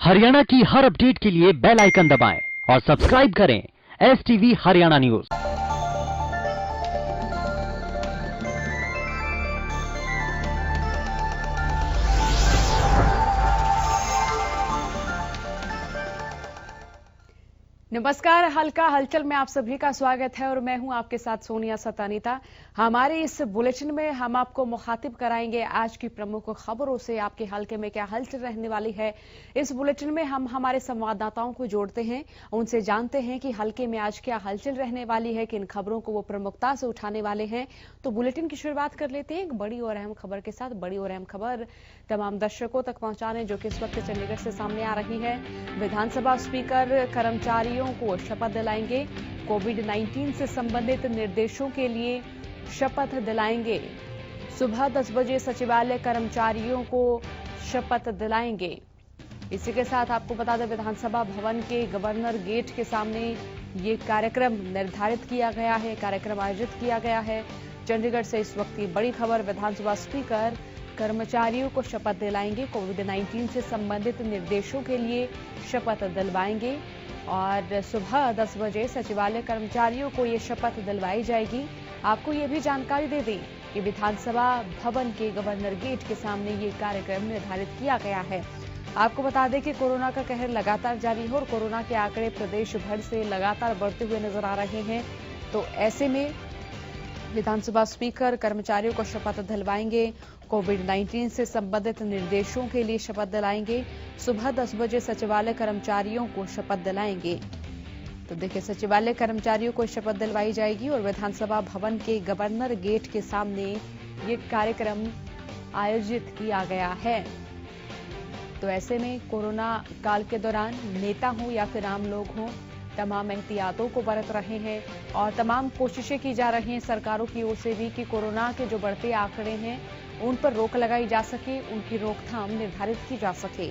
हरियाणा की हर अपडेट के लिए बेल आइकन दबाएं और सब्सक्राइब करें STV हरियाणा न्यूज। नमस्कार, हल्का हलचल में आप सभी का स्वागत है और मैं हूं आपके साथ सोनिया सतानीता। हमारे इस बुलेटिन में हम आपको मुखातिब कराएंगे आज की प्रमुख खबरों से आपके हलके में क्या हलचल रहने वाली है। इस बुलेटिन में हम हमारे संवाददाताओं को जोड़ते हैं, उनसे जानते हैं कि हलके में आज क्या हलचल रहने वाली है, किन खबरों को वो प्रमुखता से उठाने वाले हैं। तो बुलेटिन की शुरुआत कर लेते हैं एक बड़ी और अहम खबर के साथ। बड़ी और अहम खबर तमाम दर्शकों तक पहुंचाने जो कि इस वक्त चंडीगढ़ से सामने आ रही है। विधानसभा स्पीकर कर्मचारियों को शपथ दिलाएंगे, कोविड-19 से संबंधित निर्देशों के लिए शपथ दिलाएंगे। सुबह 10 बजे सचिवालय कर्मचारियों को शपथ दिलाएंगे। इसी के साथ आपको बता दें, विधानसभा भवन के गवर्नर गेट के सामने ये कार्यक्रम निर्धारित किया गया है, कार्यक्रम आयोजित किया गया है। चंडीगढ़ से इस वक्त की बड़ी खबर, विधानसभा स्पीकर कर्मचारियों को शपथ दिलाएंगे, कोविड-19 से संबंधित निर्देशों के लिए शपथ दिलवाएंगे और सुबह 10 बजे सचिवालय कर्मचारियों को ये शपथ दिलवाई जाएगी। आपको ये भी जानकारी दे दें कि विधानसभा भवन के गवर्नर गेट के सामने ये कार्यक्रम निर्धारित किया गया है। आपको बता दें कि कोरोना का कहर लगातार जारी है और कोरोना के आंकड़े प्रदेश भर से लगातार बढ़ते हुए नजर आ रहे हैं। तो ऐसे में विधानसभा स्पीकर कर्मचारियों को शपथ दिलवाएंगे, कोविड-19 से संबंधित निर्देशों के लिए शपथ दिलाएंगे। सुबह 10 बजे सचिवालय कर्मचारियों को शपथ दिलाएंगे। तो देखिए, सचिवालय कर्मचारियों को शपथ दिलवाई जाएगी और विधानसभा भवन के गवर्नर गेट के सामने ये कार्यक्रम आयोजित किया गया है। तो ऐसे में कोरोना काल के दौरान नेता हो या फिर आम लोग हों, तमाम एहतियातों को बरत रहे हैं और तमाम कोशिशें की जा रही हैं सरकारों की ओर से भी कि कोरोना के जो बढ़ते आंकड़े हैं उन पर रोक लगाई जा सके, उनकी रोकथाम निर्धारित की जा सके।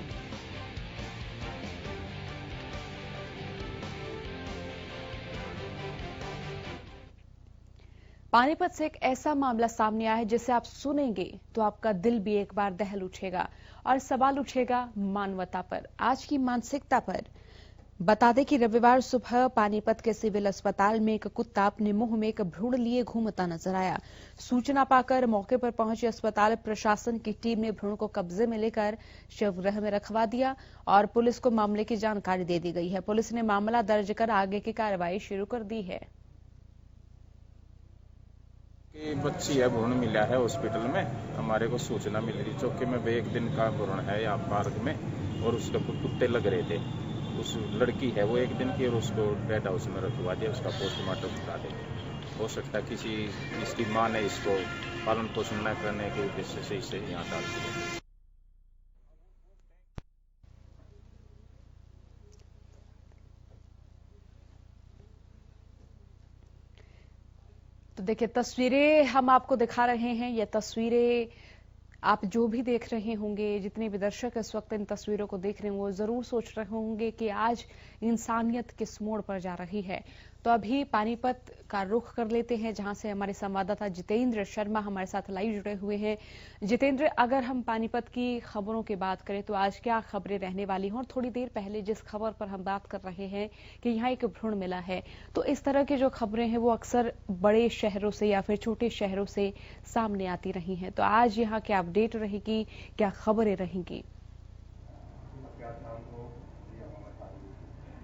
पानीपत से एक ऐसा मामला सामने आया है जिसे आप सुनेंगे तो आपका दिल भी एक बार दहल उठेगा और सवाल उठेगा मानवता पर, आज की मानसिकता पर। बता दें कि रविवार सुबह पानीपत के सिविल अस्पताल में एक कुत्ता अपने मुंह में एक भ्रूण लिए घूमता नजर आया। सूचना पाकर मौके पर पहुंची अस्पताल प्रशासन की टीम ने भ्रूण को कब्जे में लेकर शवगृह में रखवा दिया और पुलिस को मामले की जानकारी दे दी गई है। पुलिस ने मामला दर्ज कर आगे की कार्रवाई शुरू कर दी है। बच्ची है, भ्रूण मिला है हॉस्पिटल में। हमारे को सूचना मिल रही चौकी में 1 दिन का भ्रूण है यहाँ पार्क में और उसके कुत्ते लग रहे थे। उस लड़की है वो 1 दिन की और उसको डेड हाउस में रखवा दिया, उसका पोस्टमार्टम करा देंगे। हो सकता है किसी इसकी मां ने इसको पालन पोषण न करने के उद्देश्य से इसे यहाँ डाल दिया। तो देखिए, तस्वीरें हम आपको दिखा रहे हैं। ये तस्वीरें आप जो भी देख रहे होंगे, जितने भी दर्शक इस वक्त इन तस्वीरों को देख रहे हैं, वो जरूर सोच रहे होंगे कि आज इंसानियत किस मोड़ पर जा रही है। तो अभी पानीपत का रुख कर लेते हैं, जहां से हमारे संवाददाता जितेंद्र शर्मा हमारे साथ लाइव जुड़े हुए हैं। जितेंद्र, अगर हम पानीपत की खबरों की बात करें तो आज क्या खबरें रहने वाली हैं? और थोड़ी देर पहले जिस खबर पर हम बात कर रहे हैं कि यहाँ एक भ्रूण मिला है, तो इस तरह की जो खबरें हैं वो अक्सर बड़े शहरों से या फिर छोटे शहरों से सामने आती रही हैं। तो आज यहाँ क्या अपडेट रहेगी, क्या खबरें रहेंगी?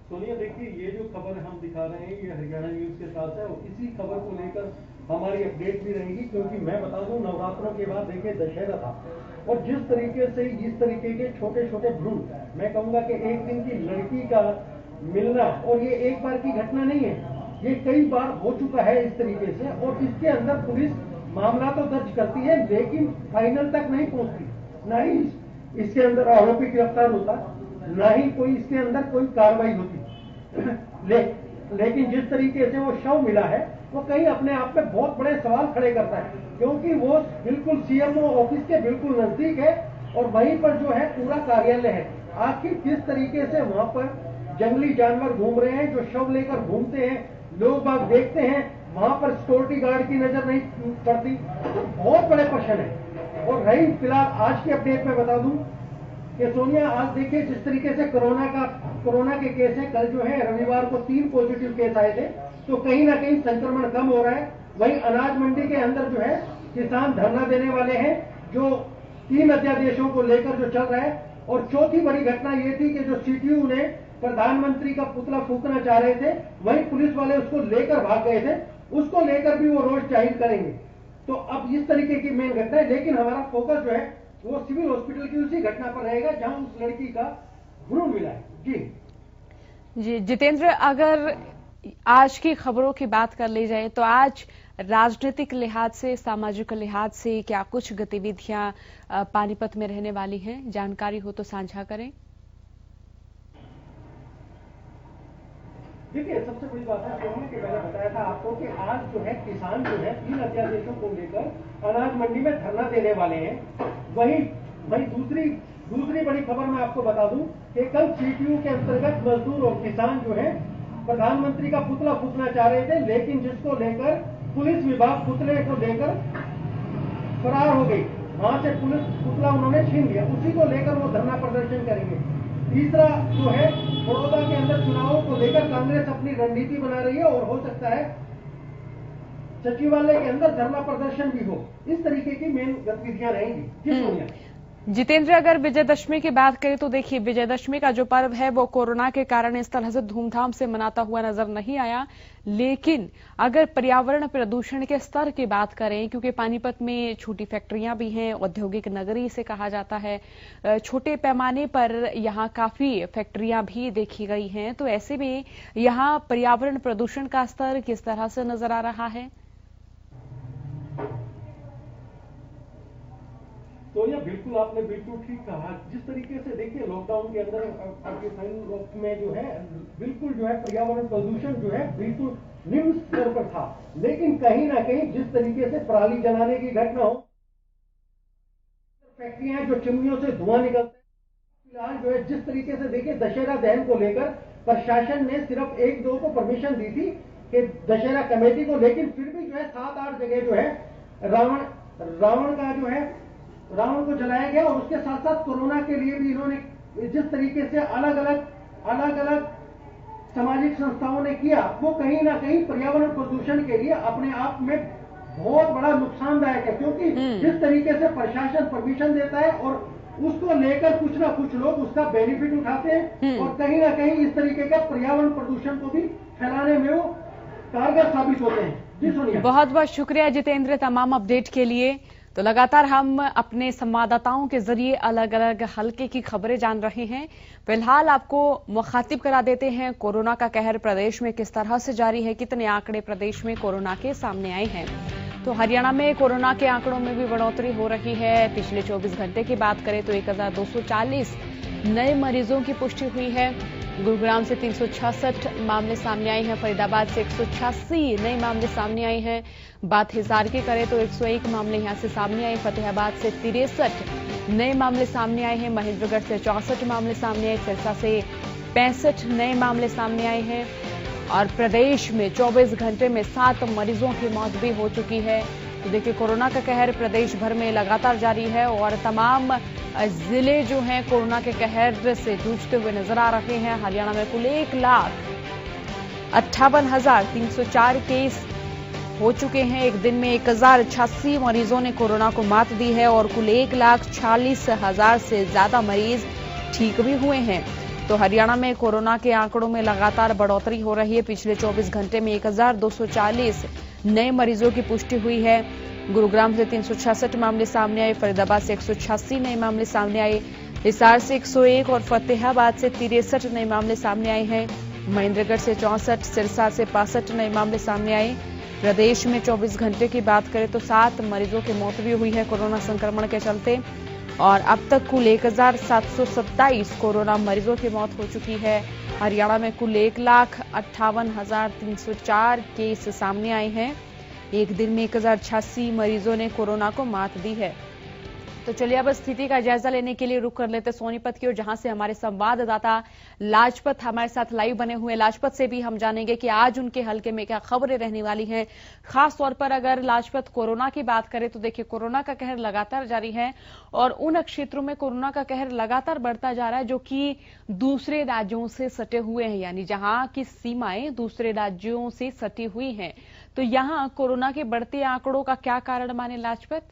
सोनिया, देखिए, ये जो खबर हम दिखा रहे हैं ये हरियाणा न्यूज के साथ है और इसी खबर को लेकर हमारी अपडेट भी रहेगी, क्योंकि मैं बता दूं, नवरात्रों के बाद देखिए दशहरा था और जिस तरीके से इस तरीके के छोटे छोटे भ्रूण, मैं कहूंगा कि 1 दिन की लड़की का मिलना, और ये एक बार की घटना नहीं है, ये कई बार हो चुका है इस तरीके से। और इसके अंदर पुलिस मामला तो दर्ज करती है लेकिन फाइनल तक नहीं पहुंचती, ना ही इसके अंदर आरोपी गिरफ्तार होता, ना ही कोई इसके अंदर कोई कार्रवाई होती। लेकिन जिस तरीके से वो शव मिला है वो कहीं अपने आप में बहुत बड़े सवाल खड़े करता है, क्योंकि वो बिल्कुल सीएमओ ऑफिस के बिल्कुल नजदीक है और वहीं पर जो है पूरा कार्यालय है। आखिर किस तरीके से वहां पर जंगली जानवर घूम रहे हैं, जो शव लेकर घूमते हैं, लोग बाग देखते हैं, वहां पर सिक्योरिटी गार्ड की नजर नहीं पड़ती, तो बहुत बड़े प्रश्न है। और रही फिलहाल आज की अपडेट में बता दूं कि सोनिया आज देखिए जिस तरीके से कोरोना के केस है, कल जो है रविवार को 3 पॉजिटिव केस आए थे, तो कहीं ना कहीं संक्रमण कम हो रहा है। वहीं अनाज मंडी के अंदर जो है किसान धरना देने वाले हैं, जो 3 अध्यादेशों को लेकर जो चल रहा है। और चौथी बड़ी घटना ये थी कि जो सीटीयू ने प्रधानमंत्री का पुतला फूंकना चाह रहे थे, वहीं पुलिस वाले उसको लेकर भाग गए थे, उसको लेकर भी वो रोष जाहिर करेंगे। तो अब इस तरीके की मेन घटना है, लेकिन हमारा फोकस जो है वो सिविल हॉस्पिटल की उसी घटना पर रहेगा जहां उस लड़की का भ्रूण मिला है। जी जितेंद्र, अगर आज की खबरों की बात कर ली जाए तो आज राजनीतिक लिहाज से, सामाजिक लिहाज से क्या कुछ गतिविधियां पानीपत में रहने वाली हैं? जानकारी हो तो साझा करें। देखिए सबसे बड़ी बात है कि मैंने बताया था आपको कि आज जो है किसान जो है 3 अध्यादेशों को लेकर अनाज मंडी में धरना देने वाले हैं। वही दूसरी बड़ी खबर मैं आपको बता दूं कि कल सीटीयू के अंतर्गत मजदूर और किसान जो है प्रधानमंत्री का पुतला फूंकना चाह रहे थे, लेकिन जिसको लेकर पुलिस विभाग पुतले को लेकर फरार हो गई। वहां से पुलिस पुतला उन्होंने छीन लिया, उसी को लेकर वो धरना प्रदर्शन करेंगे। तीसरा जो है बड़ौदा के अंदर चुनावों को लेकर कांग्रेस अपनी रणनीति बना रही है और हो सकता है सचिवालय के अंदर धरना प्रदर्शन भी हो। इस तरीके की मेन गतिविधियां रहेंगी। जी सोनिया। जितेंद्र, अगर विजयदशमी की बात करें तो देखिए विजयदशमी का जो पर्व है वो कोरोना के कारण इस तरह से धूमधाम से मनाता हुआ नजर नहीं आया, लेकिन अगर पर्यावरण प्रदूषण के स्तर की बात करें, क्योंकि पानीपत में छोटी फैक्ट्रियां भी हैं, औद्योगिक नगरी इसे कहा जाता है, छोटे पैमाने पर यहां काफी फैक्ट्रियां भी देखी गई हैं, तो ऐसे में यहां पर्यावरण प्रदूषण का स्तर किस तरह से नजर आ रहा है? तो ये बिल्कुल आपने बिल्कुल ठीक कहा। जिस तरीके से देखिए लॉकडाउन के अंदर पाकिस्तान में जो है बिल्कुल जो है पर्यावरण प्रदूषण जो है बिल्कुल निम्न स्तर पर था, लेकिन कहीं ना कहीं जिस तरीके से पराली जलाने की घटना हो, फैक्ट्रियां जो चिमनियों से धुआं निकलता है, फिलहाल जो है जिस तरीके से देखिए दशहरा दहन को लेकर प्रशासन ने सिर्फ 1-2 को परमिशन दी थी कि दशहरा कमेटी को, लेकिन फिर भी जो है 7-8 जगह जो है रावण को जलाया गया। और उसके साथ साथ कोरोना के लिए भी इन्होंने जिस तरीके से अलग अलग सामाजिक संस्थाओं ने किया, वो कहीं ना कहीं पर्यावरण प्रदूषण के लिए अपने आप में बहुत बड़ा नुकसानदायक है, क्योंकि जिस तरीके से प्रशासन परमिशन देता है और उसको लेकर कुछ ना कुछ लोग उसका बेनिफिट उठाते हैं और कहीं ना कहीं इस तरीके का पर्यावरण प्रदूषण को भी फैलाने में वो कारगर साबित होते हैं। जी सोनिया। बहुत बहुत शुक्रिया जितेंद्र तमाम अपडेट के लिए। तो लगातार हम अपने संवाददाताओं के जरिए अलग अलग हलके की खबरें जान रहे हैं। फिलहाल आपको मुखातिब करा देते हैं कोरोना का कहर प्रदेश में किस तरह से जारी है, कितने आंकड़े प्रदेश में कोरोना के सामने आए हैं। तो हरियाणा में कोरोना के आंकड़ों में भी बढ़ोतरी हो रही है। पिछले 24 घंटे की बात करें तो 1240 नए मरीजों की पुष्टि हुई है। गुरुग्राम से 366 मामले सामने आए हैं। फरीदाबाद से 186 नए मामले सामने आए हैं। बात हिसार की करें तो 101 मामले यहां से सामने आए। फतेहाबाद से 63 नए मामले सामने आए हैं। महेंद्रगढ़ से 64 मामले सामने आए। सिरसा से 65 नए मामले सामने आए हैं। और प्रदेश में 24 घंटे में 7 मरीजों की मौत भी हो चुकी है। तो देखिए कोरोना का कहर प्रदेश भर में लगातार जारी है और तमाम जिले जो हैं कोरोना के कहर से जूझते हुए नजर आ रहे हैं। हरियाणा में कुल 1,58,304 केस हो चुके हैं। एक दिन में 1,086 मरीजों ने कोरोना को मात दी है और कुल 1,46,000 से ज्यादा मरीज ठीक भी हुए हैं। तो हरियाणा में कोरोना के आंकड़ों में लगातार बढ़ोतरी हो रही है। पिछले 24 घंटे में 1,240 नए मरीजों की पुष्टि हुई है। गुरुग्राम से 366 मामले सामने आए। फरीदाबाद से 186 नए मामले सामने आए। हिसार से 101 और फतेहाबाद से 63 नए मामले सामने आए हैं। महेंद्रगढ़ से 64, सिरसा से 65 नए मामले सामने आए। प्रदेश में 24 घंटे की बात करें तो 7 मरीजों की मौत भी हुई है कोरोना संक्रमण के चलते और अब तक कुल 1,727 कोरोना मरीजों की मौत हो चुकी है। हरियाणा में कुल 1,58,304 केस सामने आए हैं। एक दिन में 1,086 मरीजों ने कोरोना को मात दी है। तो चलिए अब स्थिति का जायजा लेने के लिए रुक कर लेते सोनीपत की ओर, जहां से हमारे संवाददाता लाजपत हमारे साथ लाइव बने हुए। लाजपत से भी हम जानेंगे कि आज उनके हलके में क्या खबरें रहने वाली हैं। खास तौर पर अगर लाजपत कोरोना की बात करें तो देखिए कोरोना का कहर लगातार जारी है और उन क्षेत्रों में कोरोना का कहर लगातार बढ़ता जा रहा है जो कि दूसरे राज्यों से सटे हुए हैं, यानी जहां की सीमाएं दूसरे राज्यों से सटी हुई हैं। तो यहां कोरोना के बढ़ते आंकड़ों का क्या कारण माने लाजपत?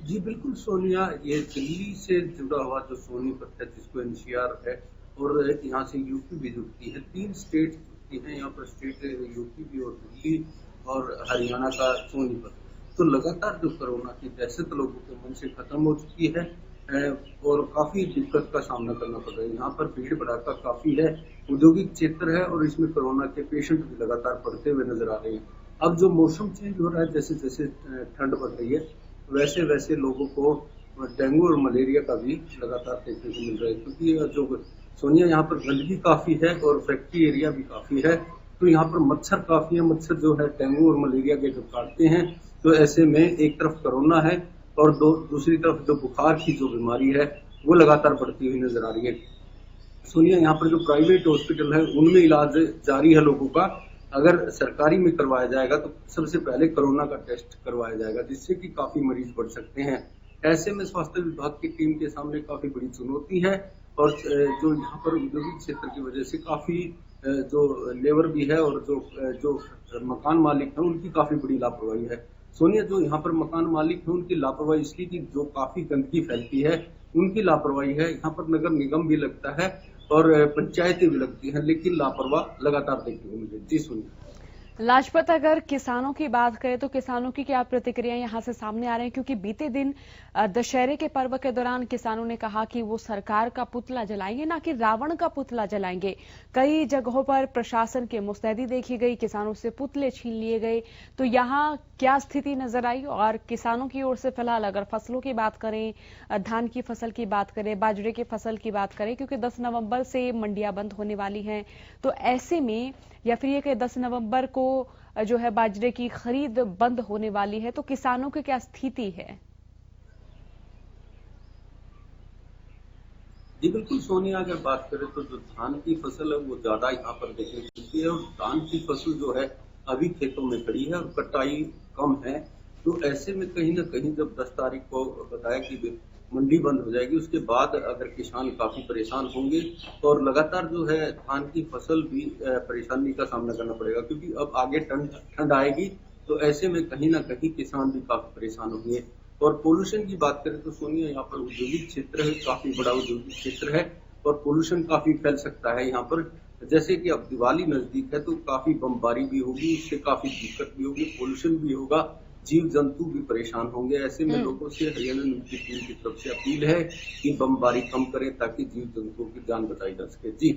जी बिल्कुल सोनिया, ये दिल्ली से जुड़ा हुआ जो सोनीपत है जिसको एनसीआर है और यहाँ से यूपी भी जुड़ती है, 3 स्टेट जुड़ती हैं यहाँ पर, स्टेट यूपी भी और दिल्ली और हरियाणा का सोनीपत। तो लगातार जो कोरोना की दहशत लोगों के मन से खत्म हो चुकी है और काफी दिक्कत का सामना करना पड़ रहा है। यहाँ पर भीड़ भड़ाका काफी है, औद्योगिक क्षेत्र है और इसमें कोरोना के पेशेंट भी लगातार बढ़ते हुए नजर आ रहे हैं। अब जो मौसम चेंज हो रहा है, जैसे जैसे ठंड बढ़ रही है वैसे वैसे लोगों को डेंगू और मलेरिया का भी लगातार देखने को मिल रहा है, क्योंकि जो सोनिया यहाँ पर गंदगी काफी है और फैक्ट्री एरिया भी काफी है, तो यहाँ पर मच्छर काफी है। मच्छर जो है डेंगू और मलेरिया के जब काटते हैं तो ऐसे में एक तरफ कोरोना है और दूसरी तरफ जो बुखार की जो बीमारी है वो लगातार बढ़ती हुई नजर आ रही है। सोनिया, यहाँ पर जो प्राइवेट हॉस्पिटल है उनमें इलाज जारी है लोगों का। अगर सरकारी में करवाया जाएगा तो सबसे पहले कोरोना का टेस्ट करवाया जाएगा, जिससे कि काफी मरीज बढ़ सकते हैं। ऐसे में स्वास्थ्य विभाग की टीम के सामने काफी बड़ी चुनौती है और जो यहाँ पर औद्योगिक क्षेत्र की वजह से काफी जो लेबर भी है और जो मकान मालिक है उनकी काफी बड़ी लापरवाही है। सोनिया, जो यहाँ पर मकान मालिक है उनकी लापरवाही इसलिए कि जो काफी गंदगी फैलती है उनकी लापरवाही है। यहाँ पर नगर निगम भी लगता है और पंचायतें भी लगती हैं, लेकिन लापरवाह लगातार देखने को मिले। जी सुनिए लाजपत, अगर किसानों की बात करें तो किसानों की क्या प्रतिक्रिया यहां से सामने आ रही है? क्योंकि बीते दिन दशहरे के पर्व के दौरान किसानों ने कहा कि वो सरकार का पुतला जलाएंगे, ना कि रावण का पुतला जलाएंगे। कई जगहों पर प्रशासन की मुस्तैदी देखी गई, किसानों से पुतले छीन लिए गए। तो यहां क्या स्थिति नजर आई? और किसानों की ओर से फिलहाल अगर फसलों की बात करें, धान की फसल की बात करें, बाजरे की फसल की बात करें, क्योंकि 10 नवंबर से मंडियां बंद होने वाली हैं, तो ऐसे में या फिर ये कि 10 नवंबर को जो है बाजरे की खरीद बंद होने वाली है, तो किसानों की क्या स्थिति है? जी बिल्कुल सोनिया, अगर बात करें तो जो धान की फसल है वो ज्यादा यहाँ पर देखने को मिलती है और धान की फसल जो है अभी खेतों में खड़ी है और कटाई कम है। तो ऐसे में कहीं ना कहीं जब 10 तारीख को बताया कि मंडी बंद हो जाएगी, उसके बाद अगर किसान काफी परेशान होंगे और लगातार जो है धान की फसल भी परेशानी का सामना करना पड़ेगा, क्योंकि अब आगे ठंड आएगी तो ऐसे में कहीं ना कहीं किसान भी काफी परेशान होंगे। और पोल्यूशन की बात करें तो सोनिया, यहाँ पर औद्योगिक क्षेत्र है, काफी बड़ा औद्योगिक क्षेत्र है और पोल्यूशन काफी फैल सकता है यहाँ पर। जैसे कि अब दिवाली नजदीक है तो काफी बमबारी भी होगी, उससे काफी दिक्कत भी होगी, पोल्यूशन भी होगा, जीव जंतु भी परेशान होंगे। ऐसे में लोगों से हरियाणा न्यूज की टीम की तरफ से अपील है कि बमबारी कम करें ताकि जीव जंतुओं की जान बचाई जा सके। जी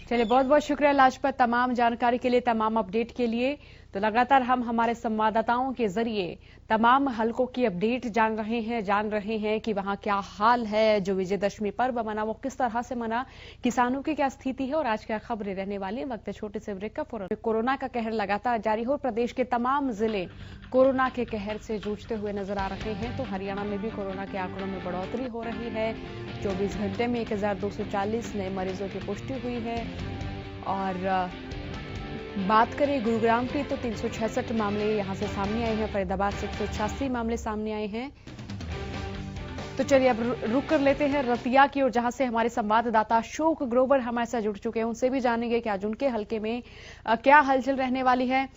चलिए, बहुत बहुत शुक्रिया लाजपत, तमाम जानकारी के लिए, तमाम अपडेट के लिए। तो लगातार हम हमारे संवाददाताओं के जरिए तमाम हलकों की अपडेट जान रहे हैं कि वहां क्या हाल है, जो विजयदशमी पर्व मना वो किस तरह से मना, किसानों की क्या स्थिति है और आज क्या खबरें रहने वाली है। वक्त छोटे से ब्रेक का। कोरोना का कहर लगातार जारी हो, प्रदेश के तमाम जिले कोरोना के कहर से जूझते हुए नजर आ रहे हैं। तो हरियाणा में भी कोरोना के आंकड़ों में बढ़ोतरी हो रही है। 24 घंटे में 1240 नए मरीजों की पुष्टि हुई है। और बात करें गुरुग्राम की तो 366 मामले यहां से सामने आए हैं, फरीदाबाद से 186 मामले सामने आए हैं। तो चलिए अब रुक कर लेते हैं रतिया की ओर, जहां से हमारे संवाददाता अशोक ग्रोवर हमारे साथ जुड़ चुके हैं। उनसे भी जानेंगे कि आज उनके हलके में क्या हलचल रहने वाली है।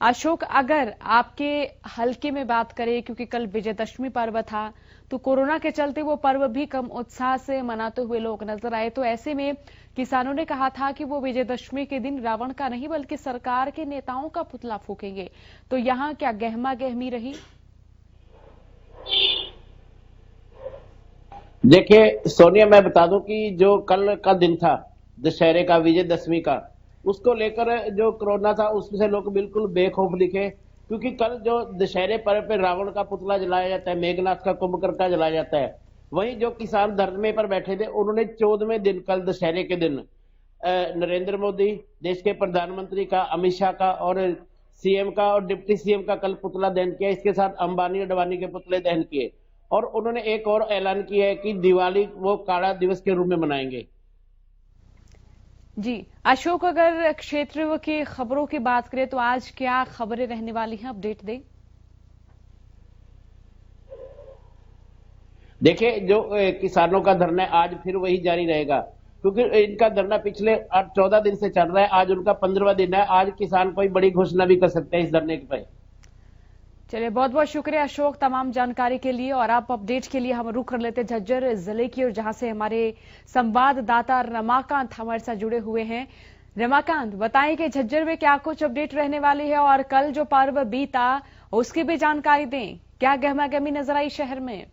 अशोक, अगर आपके हलके में बात करें, क्योंकि कल विजयदशमी पर्व था, तो कोरोना के चलते वो पर्व भी कम उत्साह से मनाते हुए लोग नजर आए। तो ऐसे में किसानों ने कहा था कि वो विजयदशमी के दिन रावण का नहीं बल्कि सरकार के नेताओं का पुतला फूकेंगे। तो यहाँ क्या गहमा गहमी रही? देखिए सोनिया, मैं बता दूं कि जो कल का दिन था दशहरे का, विजयदशमी का, उसको लेकर जो कोरोना था उसमें लोग बिल्कुल बेखौफ दिखे, क्योंकि कल जो दशहरे पर्व पे रावण का पुतला जलाया जाता है, मेघनाथ का कुंभकर्ण जलाया जाता है, वहीं जो किसान धरने पर बैठे थे उन्होंने 14वें दिन कल दशहरे के दिन नरेंद्र मोदी, देश के प्रधानमंत्री का, अमित शाह का और सीएम का और डिप्टी सीएम का कल पुतला दहन किया, इसके साथ अंबानी अडवाणी के पुतले दहन किए। और उन्होंने एक और ऐलान किया है कि दिवाली वो काला दिवस के रूप में मनाएंगे। जी अशोक, अगर क्षेत्र की खबरों की बात करें तो आज क्या खबरें रहने वाली हैं, अपडेट दें। देखिए, जो किसानों का धरना है आज फिर वही जारी रहेगा, क्योंकि इनका धरना पिछले 14 दिन से चल रहा है। आज उनका 15वां दिन है। आज किसान कोई बड़ी घोषणा भी कर सकते हैं इस धरने पे। चलिए, बहुत बहुत शुक्रिया अशोक तमाम जानकारी के लिए। और आप अपडेट के लिए हम रुख कर लेते हैं झज्जर जिले की, और जहां से हमारे संवाददाता रमाकांत हमारे साथ जुड़े हुए हैं। रमाकांत, बताएं कि झज्जर में क्या कुछ अपडेट रहने वाली है, और कल जो पर्व बीता उसकी भी जानकारी दें। क्या गहमागहमी नजर आई शहर में?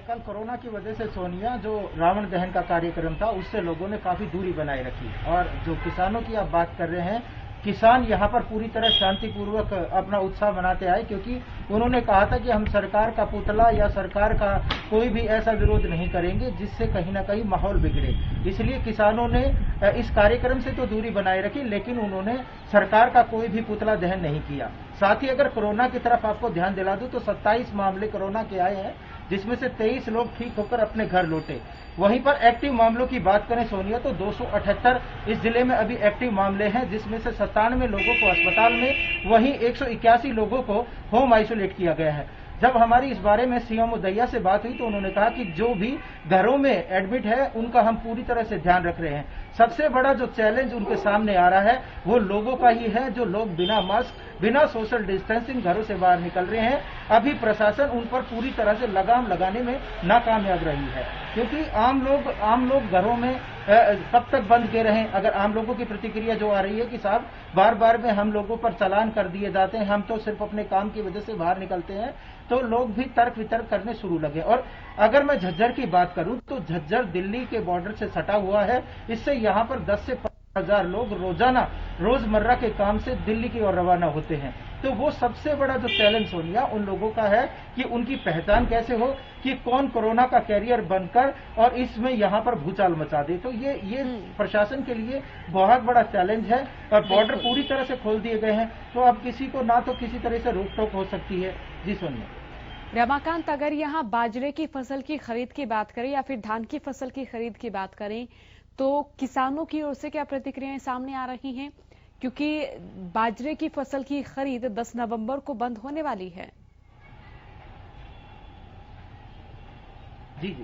कल कोरोना की वजह से सोनिया, जो रावण दहन का कार्यक्रम था उससे लोगों ने काफी दूरी बनाए रखी। और जो किसानों की आप बात कर रहे हैं, किसान यहाँ पर पूरी तरह शांतिपूर्वक अपना उत्साह मनाते आए, क्योंकि उन्होंने कहा था कि हम सरकार का पुतला या सरकार का कोई भी ऐसा विरोध नहीं करेंगे जिससे कहीं ना कहीं माहौल बिगड़े। इसलिए किसानों ने इस कार्यक्रम से तो दूरी बनाए रखी, लेकिन उन्होंने सरकार का कोई भी पुतला दहन नहीं किया। साथ ही अगर कोरोना की तरफ आपको ध्यान दिला दूं तो 27 मामले कोरोना के आए हैं, जिसमें से 23 लोग ठीक होकर अपने घर लौटे। वहीं पर एक्टिव मामलों की बात करें सोनिया, तो 278 इस जिले में अभी एक्टिव मामले हैं, जिसमें से 97 लोगों को अस्पताल में, वहीं 181 लोगों को होम आइसोलेट किया गया है। जब हमारी इस बारे में सीएम उदैया से बात हुई तो उन्होंने कहा कि जो भी घरों में एडमिट है उनका हम पूरी तरह से ध्यान रख रहे हैं। सबसे बड़ा जो चैलेंज उनके सामने आ रहा है वो लोगों का ही है, जो लोग बिना मास्क, बिना सोशल डिस्टेंसिंग घरों से बाहर निकल रहे हैं। अभी प्रशासन उन पर पूरी तरह से लगाम लगाने में नाकामयाब रही है, क्योंकि आम लोग घरों में कब तक बंद के रहें। अगर आम लोगों की प्रतिक्रिया जो आ रही है कि साहब बार बार में हम लोगों पर चालान कर दिए जाते हैं, हम तो सिर्फ अपने काम की वजह से बाहर निकलते हैं, तो लोग भी तर्क वितर्क करने शुरू लगे। और अगर मैं झज्जर की बात करूं तो झज्जर दिल्ली के बॉर्डर से सटा हुआ है। इससे यहाँ पर 10 से 15,000 लोग रोजाना रोजमर्रा के काम से दिल्ली की ओर रवाना होते हैं। तो वो सबसे बड़ा जो चैलेंज सोनिया उन लोगों का है कि उनकी पहचान कैसे हो कि कौन कोरोना का कैरियर बनकर और इसमें यहाँ पर भूचाल मचा दे। तो ये प्रशासन के लिए बहुत बड़ा चैलेंज है। और बॉर्डर पूरी तरह से खोल दिए गए हैं, तो अब किसी को ना तो किसी तरह से रोक टोक हो सकती है। जी सोनिया। रमाकांत, अगर यहाँ बाजरे की फसल की खरीद की बात करें या फिर धान की फसल की खरीद की बात करें, तो किसानों की ओर से क्या प्रतिक्रियाएं सामने आ रही हैं? क्योंकि बाजरे की फसल की खरीद 10 नवंबर को बंद होने वाली है। जी,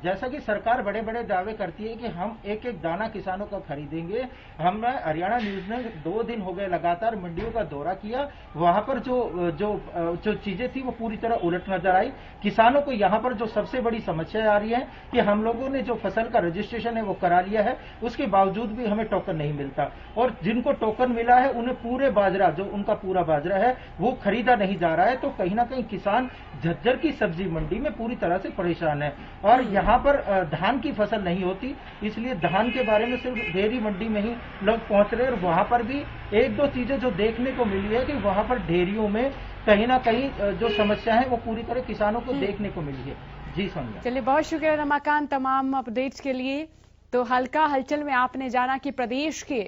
जैसा कि सरकार बड़े बड़े दावे करती है कि हम एक एक दाना किसानों का खरीदेंगे। हमने हरियाणा न्यूज ने 2 दिन हो गए लगातार मंडियों का दौरा किया। वहां पर जो चीजें थी वो पूरी तरह उलट नजर आई। किसानों को यहाँ पर जो सबसे बड़ी समस्या आ रही है कि हम लोगों ने जो फसल का रजिस्ट्रेशन है वो करा लिया है, उसके बावजूद भी हमें टोकन नहीं मिलता। और जिनको टोकन मिला है उन्हें पूरे बाजरा, जो उनका पूरा बाजरा है वो खरीदा नहीं जा रहा है। तो कहीं ना कहीं किसान झज्जर की सब्जी मंडी में पूरी तरह से परेशान है। और यहाँ पर धान की फसल नहीं होती, इसलिए धान के बारे में सिर्फ डेयरी मंडी में ही लोग पहुंच रहे हैं। और वहां पर भी 1-2 चीजें जो देखने को मिली है कि वहां पर डेयरियों में कहीं ना कहीं जो समस्या है वो पूरी तरह किसानों को देखने को मिली है। जी सोनिया। चलिए, बहुत शुक्रिया रमाकांत तमाम अपडेट्स के लिए। तो हल्का हलचल में आपने जाना कि प्रदेश के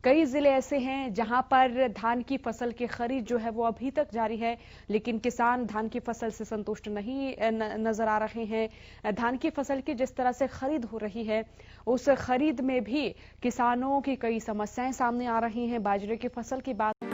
कई जिले ऐसे हैं जहां पर धान की फसल की खरीद जो है वो अभी तक जारी है, लेकिन किसान धान की फसल से संतुष्ट नहीं नजर आ रहे हैं। धान की फसल की जिस तरह से खरीद हो रही है उस खरीद में भी किसानों की कई समस्याएं सामने आ रही हैं। बाजरे की फसल की बात